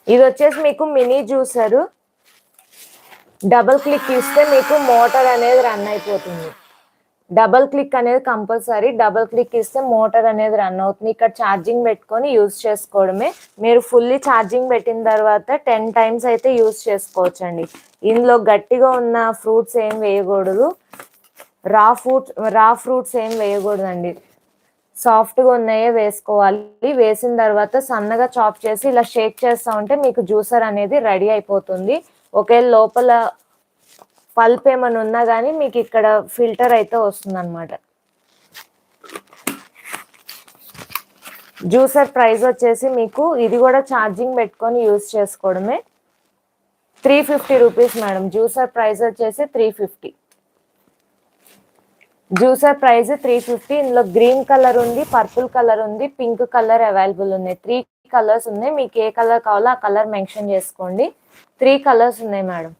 ఇది వచ్చేసి మీకు మినీ జ్యూసరు. డబుల్ క్లిక్ ఇస్తే మీకు మోటార్ అనేది రన్ అయిపోతుంది. డబుల్ క్లిక్ అనేది కంపల్సరీ. డబుల్ క్లిక్ ఇస్తే మోటార్ అనేది రన్ అవుతుంది. ఇక్కడ ఛార్జింగ్ పెట్టుకొని యూజ్ చేసుకోవడమే. మీరు ఫుల్లీ ఛార్జింగ్ పెట్టిన తర్వాత 10 టైమ్స్ అయితే యూజ్ చేసుకోవచ్చండి. ఇందులో గట్టిగా ఉన్న ఫ్రూట్స్ ఏం వేయకూడదు. రా ఫ్రూట్స్ ఏం వేయకూడదండి. సాఫ్ట్గా ఉన్నాయే వేసుకోవాలి. వేసిన తర్వాత సన్నగా చాప్ చేసి ఇలా షేక్ చేస్తూ ఉంటే మీకు జ్యూసర్ అనేది రెడీ అయిపోతుంది. ఒకవేళ లోపల పల్ప్ ఏమైనా ఉన్నా కానీ మీకు ఇక్కడ ఫిల్టర్ అయితే వస్తుంది అనమాట. జ్యూసర్ ప్రైస్ వచ్చేసి మీకు ఇది కూడా ఛార్జింగ్ పెట్టుకొని యూజ్ చేసుకోవడమే. 350 రూపీస్ మేడం. జ్యూసర్ ప్రైస్ వచ్చేసి 350. Juicer price 350. ఇందులో గ్రీన్ కలర్ ఉంది, పర్పుల్ కలర్ ఉంది, పింక్ కలర్ అవైలబుల్ ఉన్నాయి. 3 కలర్స్ ఉన్నాయి. మీకు ఏ కలర్ కావాలో ఆ కలర్ మెన్షన్ చేసుకోండి. 3 కలర్స్ ఉన్నాయి మేడం.